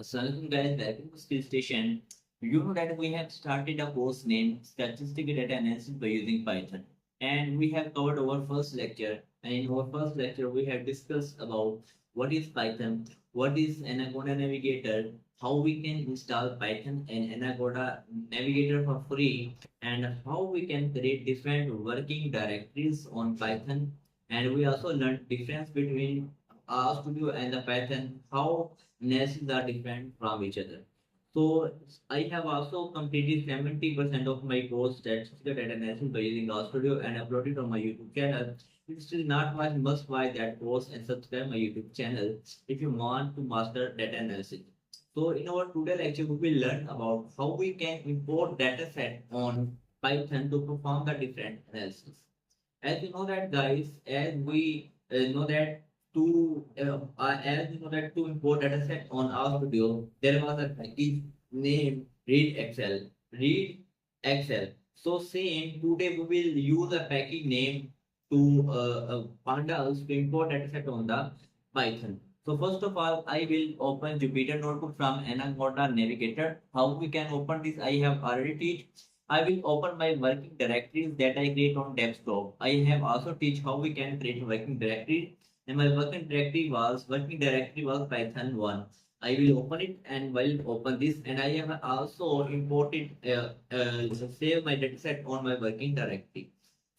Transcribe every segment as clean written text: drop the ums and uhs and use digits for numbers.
Assalamualaikum guys, welcome to Skill Station. You know that we have started a course named Statistical Data Analysis by using Python. And we have covered our first lecture. And in our first lecture, we have discussed about what is Python, what is Anaconda Navigator, how we can install Python and Anaconda Navigator for free, and how we can create different working directories on Python. And we also learned difference between RStudio and the Python, how analysis are different from each other. So I have also completed 70% of my course statistical data analysis by using RStudio and uploaded on my YouTube channel. If you still not watch, must buy that course and subscribe my YouTube channel if you want to master data analysis. So in our today lecture, we will learn about how we can import data set on Python to perform the different analysis. As you know that guys, as we know that as you know that to import dataset on our studio, there was a package named read excel. Read excel. So same today we will use a package name to pandas to import dataset on the Python. So first of all, I will open Jupyter Notebook from Anaconda Navigator. How we can open this, I have already teach. I will open my working directories that I create on desktop. I have also teach how we can create working directory, and my working directory was Python 1. I will open it and will open this, and I have also imported save my dataset on my working directory.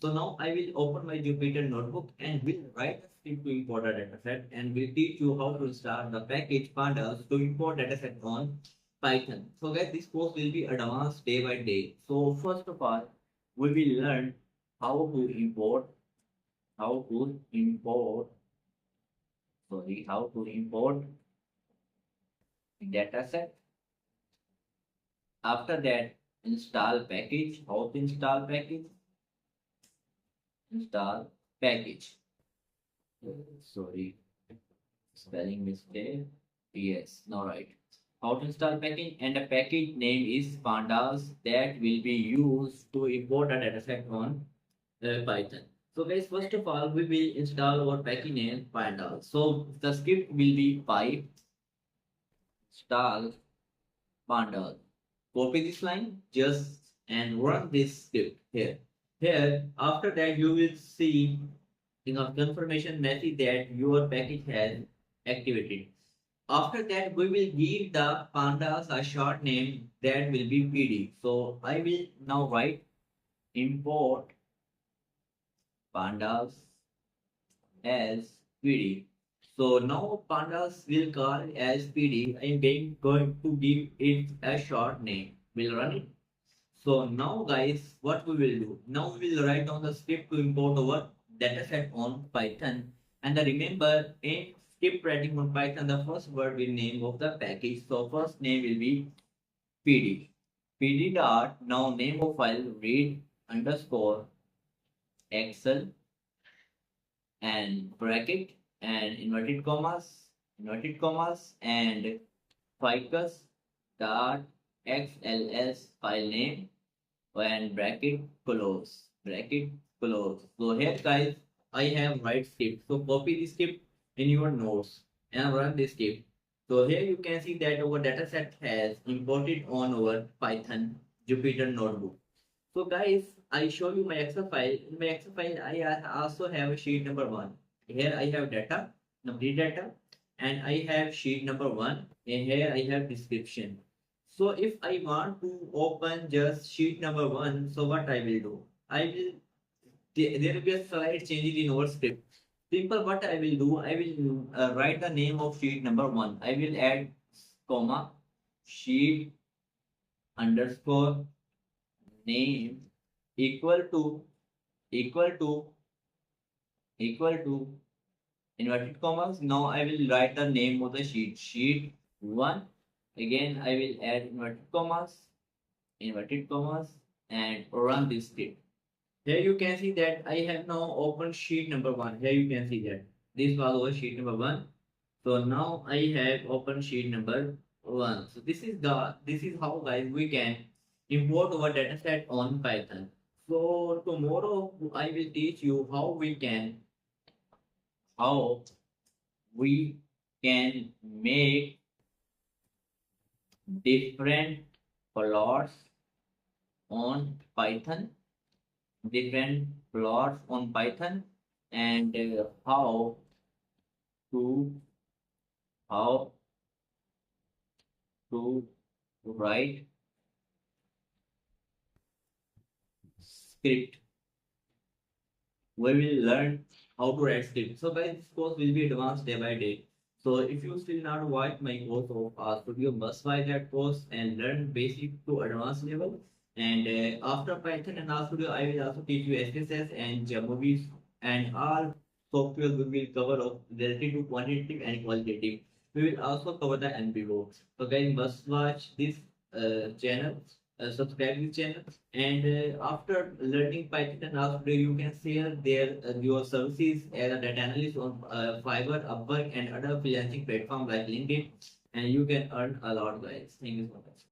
So now I will open my Jupyter Notebook and will write a script to import a dataset, and will teach you how to start the package pandas to import dataset on Python. So guys, this course will be advanced day by day. So first of all, we will learn how to import, how to import, how to import dataset. After that, install package. How to install package? Install package. Sorry, spelling mistake. Yes, now right. How to install package, and the package name is pandas that will be used to import a dataset on Python. So guys, first of all, we will install our package name pandas. So the script will be pipe install pandas. Copy this line just and run this script here. Here, after that, you will see in a confirmation message that your package has activated. After that, we will give the pandas a short name that will be PD. So I will now write import pandas as PD. So now pandas will call as PD. I am going to give it a short name. We'll run it. So now guys, what we will do? Now we will write down the script to import our dataset on Python. And remember, in script writing on Python, the first word will name of the package. So first name will be PD. PD dot now name of file read underscore excel and bracket and inverted commas and ficus dot xls file name and bracket close. So here guys, I have write script. So copy the script in your notes and run this script. So here you can see that our dataset has imported on our Python Jupyter Notebook. So guys, I show you my Excel file. In my Excel file, I also have a sheet number 1. Here I have data, number data, and I have sheet number 1. And here I have description. So if I want to open just sheet number 1, so what I will do? There will be a slight change in our script. Simple, what I will do, I will write the name of sheet number 1. I will add comma, sheet underscore name equal to equal to equal to inverted commas. Now I will write the name of the sheet 1. Again I will add inverted commas and run this script. Here you can see that I have now opened sheet number 1. Here you can see that this was our sheet number 1. So now I have opened sheet number 1. So this is how guys we can import our dataset on Python. So tomorrow I will teach you how we can make different plots on Python, different plots on Python, and to how to write script. We will learn how to write script. So guys, this course will be advanced day by day. So if you still not watch my course of studio, must buy that course and learn basic to advanced level. And after Python and R Studio, I will also teach you SSS and movies and all software we will cover of related to quantitative and qualitative. We will also cover the NPO. So guys, must watch this channel, subscribe this channel, and after learning Python and R Studio, you can share their your services as a data analyst on Fiverr, Upwork, and other freelancing platform like LinkedIn, and you can earn a lot, guys. Thank you so much.